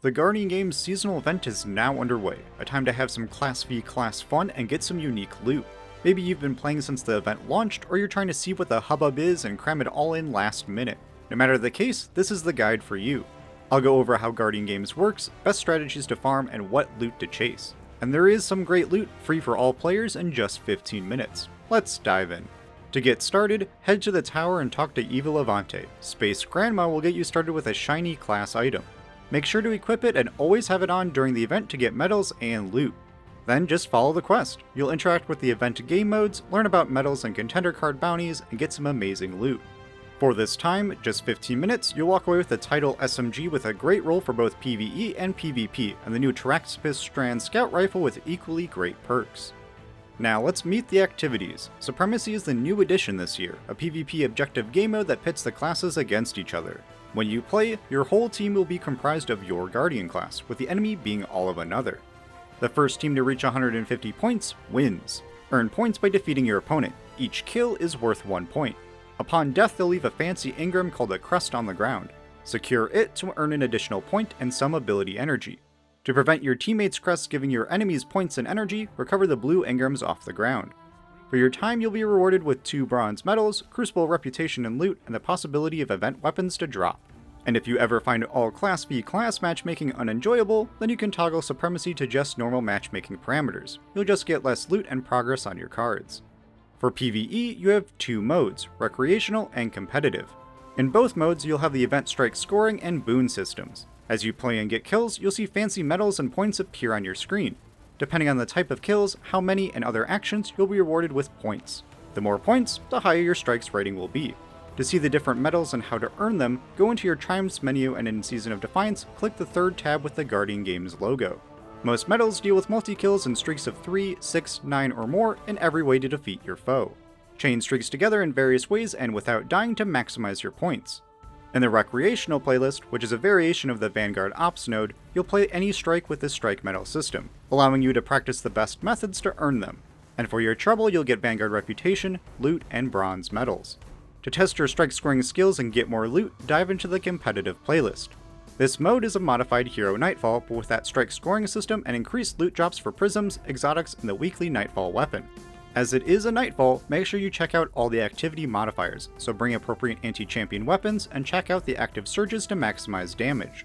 The Guardian Games seasonal event is now underway, a time to have some Class V class fun and get some unique loot. Maybe you've been playing since the event launched, or you're trying to see what the hubbub is and cram it all in last minute. No matter the case, this is the guide for you. I'll go over how Guardian Games works, best strategies to farm, and what loot to chase. And there is some great loot free for all players in just 15 minutes. Let's dive in. To get started, head to the tower and talk to Eva Levante. Space Grandma will get you started with a shiny class item. Make sure to equip it and always have it on during the event to get medals and loot. Then just follow the quest. You'll interact with the event game modes, learn about medals and contender card bounties, and get some amazing loot. For this time, just 15 minutes, you'll walk away with the title SMG with a great roll for both PvE and PvP, and the new Taraxipus Strand Scout Rifle with equally great perks. Now let's meet the activities. Supremacy is the new addition this year, a PvP objective game mode that pits the classes against each other. When you play, your whole team will be comprised of your Guardian class, with the enemy being all of another. The first team to reach 150 points wins. Earn points by defeating your opponent. Each kill is worth 1 point. Upon death, they'll leave a fancy engram called a crest on the ground. Secure it to earn an additional point and some ability energy. To prevent your teammates' crests giving your enemies points and energy, recover the blue engrams off the ground. For your time, you'll be rewarded with 2 bronze medals, Crucible reputation and loot, and the possibility of event weapons to drop. And if you ever find all Class V class matchmaking unenjoyable, then you can toggle Supremacy to just normal matchmaking parameters. You'll just get less loot and progress on your cards. For PvE, you have 2 modes, Recreational and Competitive. In both modes, you'll have the event strike scoring and boon systems. As you play and get kills, you'll see fancy medals and points appear on your screen. Depending on the type of kills, how many, and other actions, you'll be rewarded with points. The more points, the higher your strikes rating will be. To see the different medals and how to earn them, go into your Chimes menu and in Season of Defiance, click the 3rd tab with the Guardian Games logo. Most medals deal with multi-kills and streaks of 3, 6, 9 or more in every way to defeat your foe. Chain streaks together in various ways and without dying to maximize your points. In the Recreational playlist, which is a variation of the Vanguard Ops node, you'll play any strike with the strike medal system, allowing you to practice the best methods to earn them. And for your trouble, you'll get Vanguard reputation, loot, and bronze medals. To test your strike scoring skills and get more loot, dive into the competitive playlist. This mode is a modified Hero Nightfall, but with that strike scoring system and increased loot drops for prisms, exotics, and the weekly Nightfall weapon. As it is a Nightfall, make sure you check out all the activity modifiers, so bring appropriate anti-champion weapons and check out the active surges to maximize damage.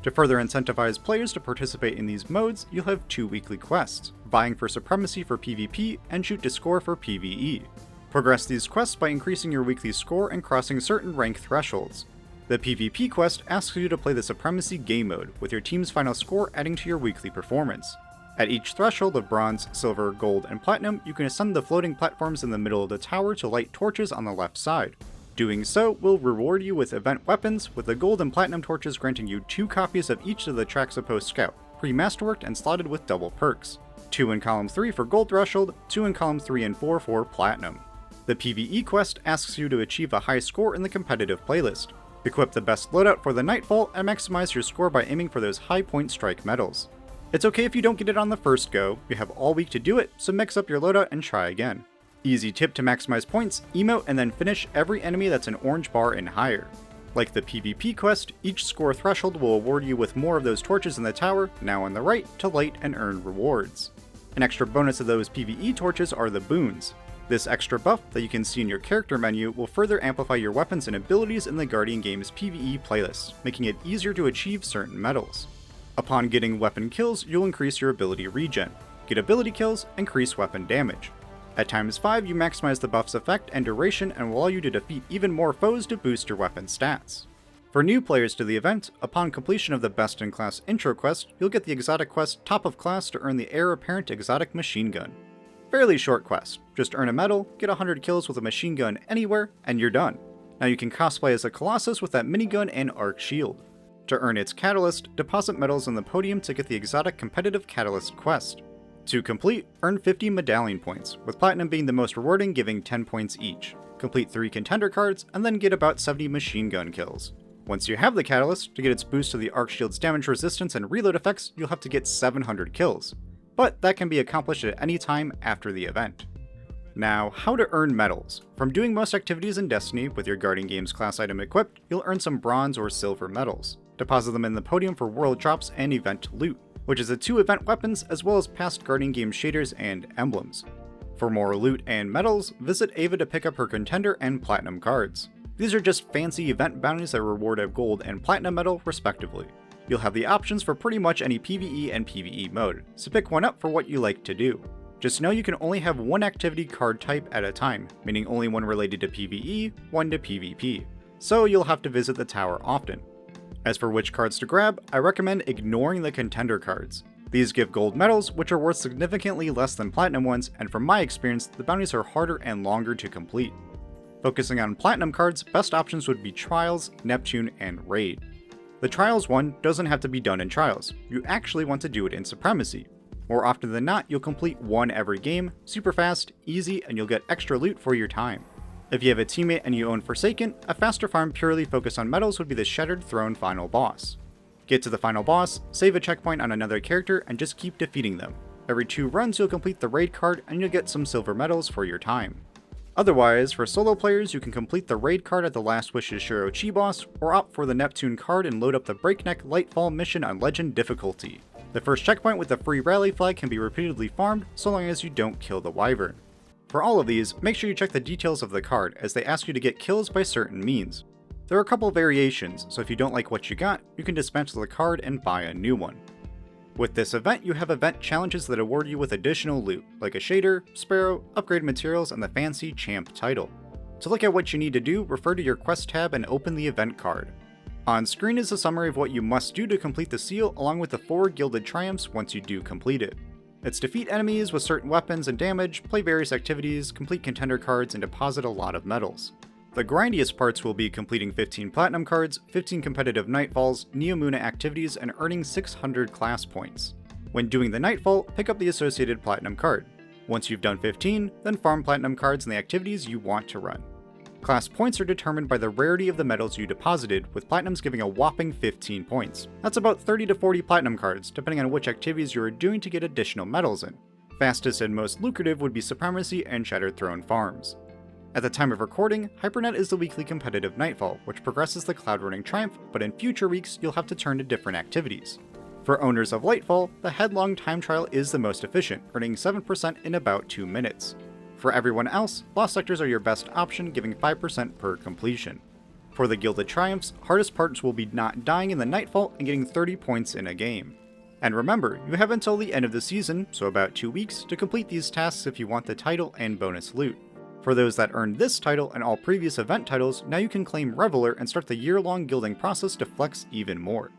To further incentivize players to participate in these modes, you'll have 2 weekly quests, vying for Supremacy for PvP and Shoot to Score for PvE. Progress these quests by increasing your weekly score and crossing certain rank thresholds. The PvP quest asks you to play the Supremacy game mode, with your team's final score adding to your weekly performance. At each threshold of bronze, silver, gold, and platinum, you can ascend the floating platforms in the middle of the tower to light torches on the left side. Doing so will reward you with event weapons, with the gold and platinum torches granting you 2 copies of each of the Taraxipus Scout, pre-masterworked and slotted with double perks. 2 in column 3 for gold threshold, 2 in column 3 and 4 for platinum. The PvE quest asks you to achieve a high score in the competitive playlist. Equip the best loadout for the Nightfall and maximize your score by aiming for those high point strike medals. It's okay if you don't get it on the first go, you have all week to do it, so mix up your loadout and try again. Easy tip to maximize points, emote and then finish every enemy that's an orange bar and higher. Like the PvP quest, each score threshold will award you with more of those torches in the tower, now on the right, to light and earn rewards. An extra bonus of those PvE torches are the boons. This extra buff that you can see in your character menu will further amplify your weapons and abilities in the Guardian Games PvE playlist, making it easier to achieve certain medals. Upon getting weapon kills, you'll increase your ability regen. Get ability kills, increase weapon damage. At times 5, you maximize the buff's effect and duration and will allow you to defeat even more foes to boost your weapon stats. For new players to the event, upon completion of the Best in Class intro quest, you'll get the exotic quest Top of Class to earn the Heir Apparent exotic machine gun. Fairly short quest, just earn a medal, get 100 kills with a machine gun anywhere, and you're done. Now you can cosplay as a Colossus with that minigun and arc shield. To earn its Catalyst, deposit medals in the Podium to get the exotic competitive Catalyst quest. To complete, earn 50 medallion points, with Platinum being the most rewarding, giving 10 points each. Complete 3 contender cards, and then get about 70 machine gun kills. Once you have the Catalyst, to get its boost to the arc shield's damage resistance and reload effects, you'll have to get 700 kills. But that can be accomplished at any time after the event. Now, how to earn medals. From doing most activities in Destiny with your Guardian Games class item equipped, you'll earn some bronze or silver medals. Deposit them in the Podium for world drops and event loot, which is the 2 event weapons as well as past Guardian Games shaders and emblems. For more loot and medals, visit Ava to pick up her contender and platinum cards. These are just fancy event bounties that reward a gold and platinum medal respectively. You'll have the options for pretty much any PvE and PvE mode, so pick one up for what you like to do. Just know you can only have one activity card type at a time, meaning only one related to PvE, one to PvP, so you'll have to visit the tower often. As for which cards to grab, I recommend ignoring the contender cards. These give gold medals, which are worth significantly less than platinum ones, and from my experience, the bounties are harder and longer to complete. Focusing on platinum cards, best options would be Trials, Neptune, and Raid. The Trials one doesn't have to be done in Trials, you actually want to do it in Supremacy. More often than not, you'll complete one every game, super fast, easy, and you'll get extra loot for your time. If you have a teammate and you own Forsaken, a faster farm purely focused on medals would be the Shattered Throne final boss. Get to the final boss, save a checkpoint on another character, and just keep defeating them. Every 2 runs you'll complete the raid card and you'll get some silver medals for your time. Otherwise, for solo players, you can complete the raid card at the Last Wishes Shirochi boss, or opt for the Neptune card and load up the Breakneck Lightfall mission on Legend difficulty. The first checkpoint with the free rally flag can be repeatedly farmed, so long as you don't kill the wyvern. For all of these, make sure you check the details of the card, as they ask you to get kills by certain means. There are a couple variations, so if you don't like what you got, you can dismantle the card and buy a new one. With this event, you have event challenges that award you with additional loot, like a shader, sparrow, upgrade materials, and the fancy champ title. To look at what you need to do, refer to your quest tab and open the event card. On screen is a summary of what you must do to complete the seal, along with the 4 gilded triumphs once you do complete it. It's defeat enemies with certain weapons and damage, play various activities, complete contender cards, and deposit a lot of medals. The grindiest parts will be completing 15 platinum cards, 15 competitive nightfalls, Neomuna activities, and earning 600 class points. When doing the nightfall, pick up the associated platinum card. Once you've done 15, then farm platinum cards and the activities you want to run. Class points are determined by the rarity of the medals you deposited, with platinums giving a whopping 15 points. That's about 30 to 40 platinum cards, depending on which activities you are doing to get additional medals in. Fastest and most lucrative would be Supremacy and Shattered Throne farms. At the time of recording, Hypernet is the weekly competitive nightfall, which progresses the Cloud Running Triumph, but in future weeks you'll have to turn to different activities. For owners of Lightfall, the Headlong Time Trial is the most efficient, earning 7% in about 2 minutes. For everyone else, Lost Sectors are your best option, giving 5% per completion. For the Gilded Triumphs, hardest parts will be not dying in the Nightfall and getting 30 points in a game. And remember, you have until the end of the season, so about 2 weeks, to complete these tasks if you want the title and bonus loot. For those that earned this title and all previous event titles, now you can claim Reveler and start the year-long gilding process to flex even more.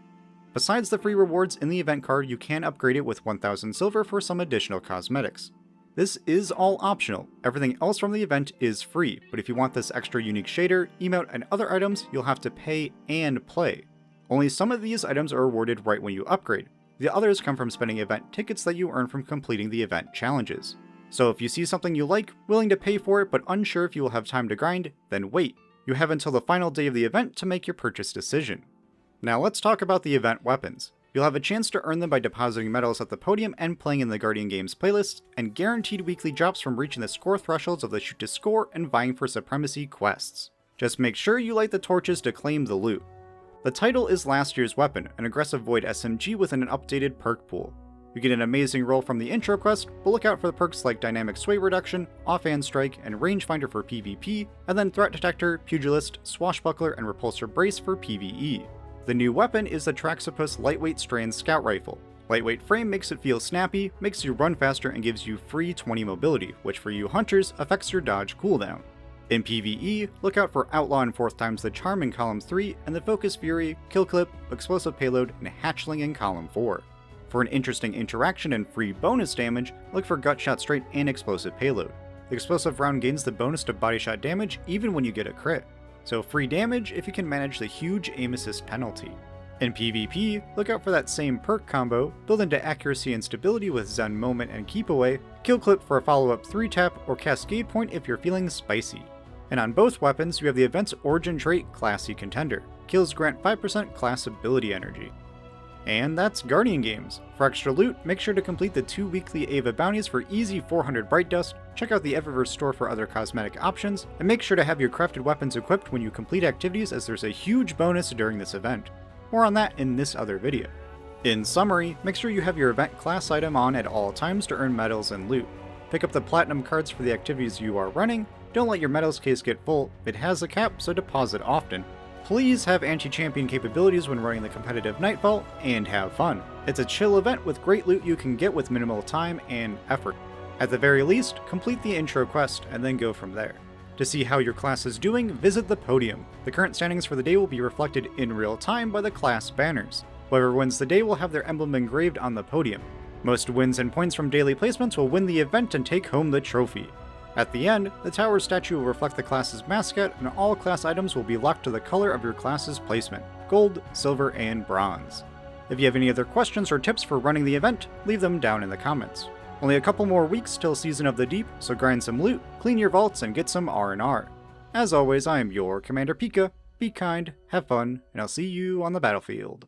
Besides the free rewards in the event card, you can upgrade it with 1000 silver for some additional cosmetics. This is all optional, everything else from the event is free, but if you want this extra unique shader, emote, and other items, you'll have to pay and play. Only some of these items are awarded right when you upgrade, the others come from spending event tickets that you earn from completing the event challenges. So if you see something you like, willing to pay for it but unsure if you will have time to grind, then wait. You have until the final day of the event to make your purchase decision. Now let's talk about the event weapons. You'll have a chance to earn them by depositing medals at the Podium and playing in the Guardian Games playlists, and guaranteed weekly drops from reaching the score thresholds of the Shoot to Score and vying for Supremacy quests. Just make sure you light the torches to claim the loot. The title is last year's weapon, an aggressive Void SMG with an updated perk pool. You get an amazing roll from the intro quest, but look out for the perks like Dynamic Sway Reduction, Offhand Strike, and Rangefinder for PvP, and then Threat Detector, Pugilist, Swashbuckler, and Repulsor Brace for PvE. The new weapon is the Traxopus Lightweight Strand Scout Rifle. Lightweight frame makes it feel snappy, makes you run faster, and gives you free 20 mobility, which for you hunters affects your dodge cooldown. In PvE, look out for Outlaw and 4th times the Charm in Column 3, and the Focus Fury, Kill Clip, Explosive Payload, and Hatchling in Column 4. For an interesting interaction and free bonus damage, look for Gutshot Straight and Explosive Payload. The explosive round gains the bonus to body shot damage even when you get a crit, so free damage if you can manage the huge aim assist penalty. In PvP, look out for that same perk combo, build into accuracy and stability with Zen Moment and Keep Away, Kill Clip for a follow-up 3-tap, or Cascade Point if you're feeling spicy. And on both weapons, you have the event's origin trait, Classy Contender. Kills grant 5% class ability energy. And that's Guardian Games. For extra loot, make sure to complete the 2 weekly Ava bounties for easy 400 Bright Dust, check out the Eververse store for other cosmetic options, and make sure to have your crafted weapons equipped when you complete activities as there's a huge bonus during this event. More on that in this other video. In summary, make sure you have your event class item on at all times to earn medals and loot. Pick up the platinum cards for the activities you are running. Don't let your medals case get full. It has a cap, so deposit often. Please have anti-champion capabilities when running the competitive Nightfall, and have fun. It's a chill event with great loot you can get with minimal time and effort. At the very least, complete the intro quest and then go from there. To see how your class is doing, visit the Podium. The current standings for the day will be reflected in real time by the class banners. Whoever wins the day will have their emblem engraved on the podium. Most wins and points from daily placements will win the event and take home the trophy. At the end, the tower statue will reflect the class's mascot, and all class items will be locked to the color of your class's placement: gold, silver, and bronze. If you have any other questions or tips for running the event, leave them down in the comments. Only a couple more weeks till Season of the Deep, so grind some loot, clean your vaults, and get some R&R. As always, I am your Commander Pika. Be kind, have fun, and I'll see you on the battlefield.